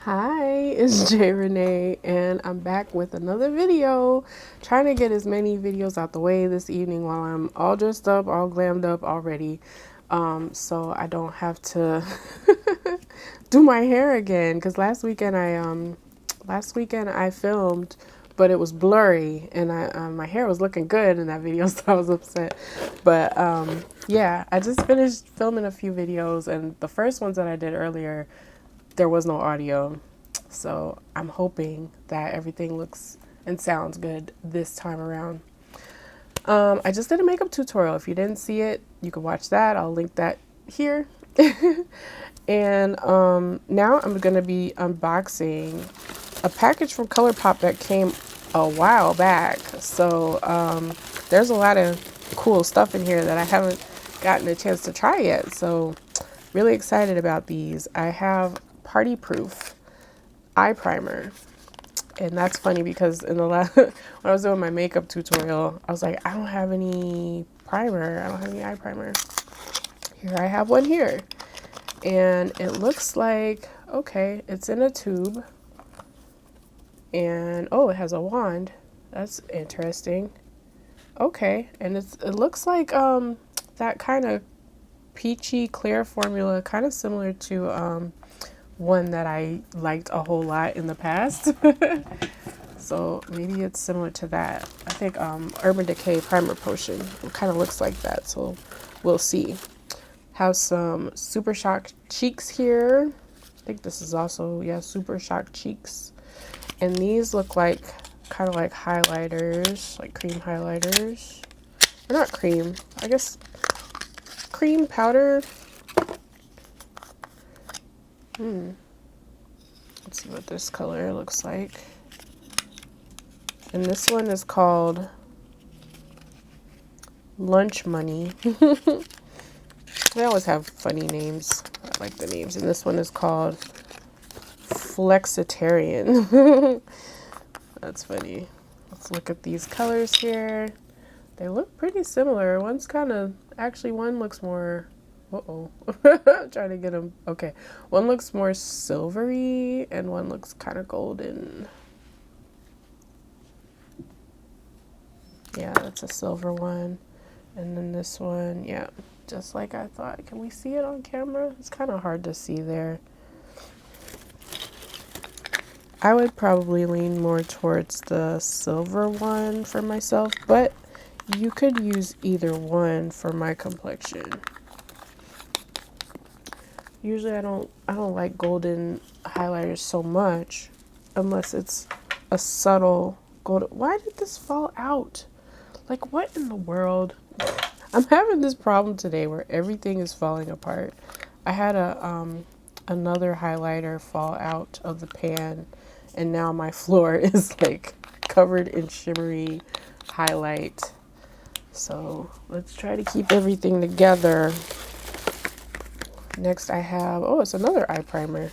Hi, it's J Renee, and I'm back with another video. Trying to get as many videos out the way this evening while I'm all dressed up, all glammed up already, so I don't have to do my hair again. Because last weekend I filmed, but it was blurry, and my hair was looking good in that video, so I was upset. But yeah, I just finished filming a few videos, and the first ones that I did earlier, there was no audio. So I'm hoping that everything looks and sounds good this time around. I just did a makeup tutorial. If you didn't see it, you can watch that. I'll link that here. And now I'm going to be unboxing a package from ColourPop that came a while back. So there's a lot of cool stuff in here that I haven't gotten a chance to try yet. So really excited about these. I have Party Proof eye primer, and that's funny because in the last when I was doing my makeup tutorial, I was like, I don't have any primer. I don't have any eye primer. Here I have one here, and it looks like, okay, it's in a tube, and oh, it has a wand. That's interesting. Okay, and it looks like that kind of peachy clear formula, kind of similar to one that I liked a whole lot in the past. So maybe it's similar to that. I think Urban Decay Primer Potion. It kind of looks like that, so we'll see. Have some Super Shock Cheeks here. I think this is also, yeah, Super Shock Cheeks. And these look like kind of like highlighters, like cream highlighters. Or not cream, I guess cream powder. Let's see what this color looks like. And this one is called Lunch Money. They always have funny names. I like the names. And this one is called Flexitarian. That's funny. Let's look at these colors here. They look pretty similar. One's kind of, actually one looks more, trying to get them, okay. One looks more silvery and one looks kind of golden. Yeah, that's a silver one. And then this one, yeah, just like I thought. Can we see it on camera? It's kind of hard to see there. I would probably lean more towards the silver one for myself, but you could use either one for my complexion. Usually I don't like golden highlighters so much unless it's a subtle golden. Why did this fall out? Like, what in the world? I'm having this problem today where everything is falling apart. I had another highlighter fall out of the pan, and now my floor is like covered in shimmery highlight. So let's try to keep everything together. Next I have, oh, it's another eye primer.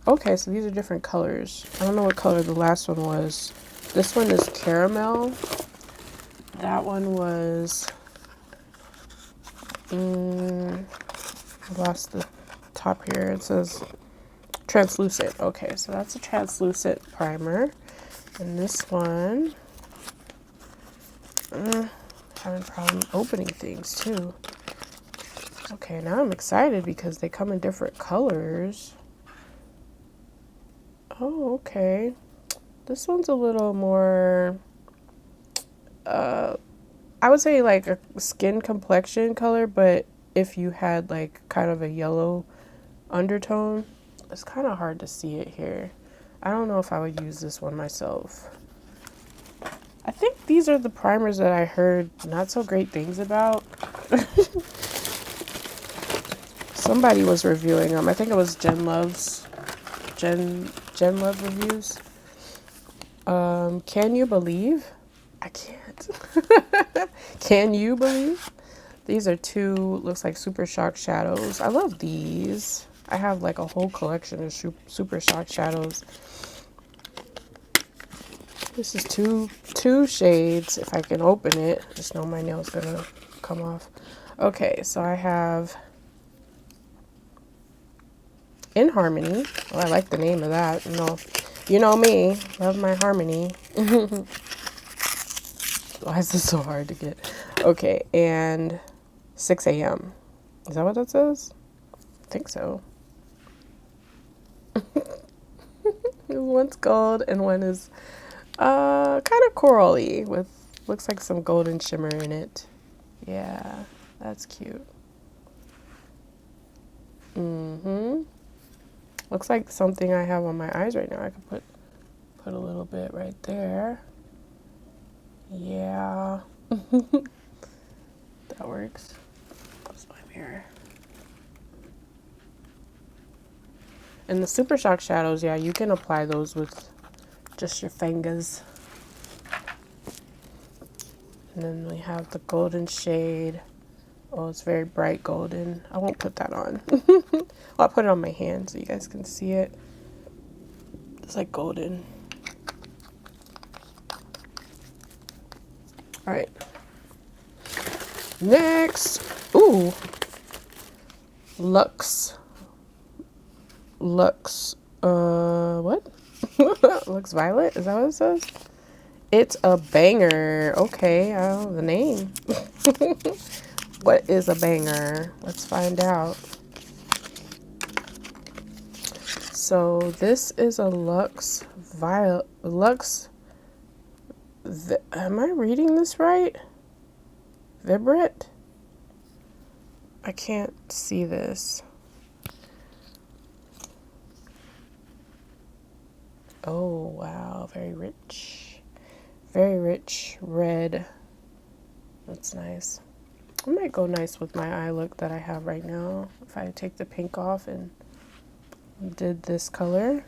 Okay, so these are different colors. I don't know what color the last one was. This one is caramel. That one was, I lost the top here. It says translucent. Okay, so that's a translucent primer. And this one, having a problem opening things too. Okay, now I'm excited because they come in different colors. Oh, okay. This one's a little more, I would say like a skin complexion color, but if you had like kind of a yellow undertone, it's kind of hard to see it here. I don't know if I would use this one myself. I think these are the primers that I heard not so great things about. Somebody was reviewing them. I think it was Jen Love reviews. Can you believe? I can't. Can you believe? These are two, looks like Super Shock shadows. I love these. I have like a whole collection of Super Shock shadows. This is two shades. If I can open it, just know my nail's gonna come off. Okay, so I have In Harmony. Oh, I like the name of that. You know me. Love my Harmony. Why is this so hard to get? Okay, and 6 a.m. Is that what that says? I think so. One's gold and one is kind of corally with looks like some golden shimmer in it. Yeah, that's cute. Looks like something I have on my eyes right now. I could put a little bit right there. Yeah. That works. That's my mirror. And the Super Shock shadows, yeah, you can apply those with just your fingers. And then we have the golden shade. Oh, it's very bright golden. I won't put that on. Well, I'll put it on my hand so you guys can see it. It's like golden. All right. Next. Ooh. Lux. What? Lux Violet? Is that what it says? It's a banger. Okay, the name. What is a banger? Let's find out. So this is a Lux Violet. Am I reading this right? Vibrant? I can't see this. Oh, wow. Very rich. Very rich red. That's nice. It might go nice with my eye look that I have right now. If I take the pink off and did this color.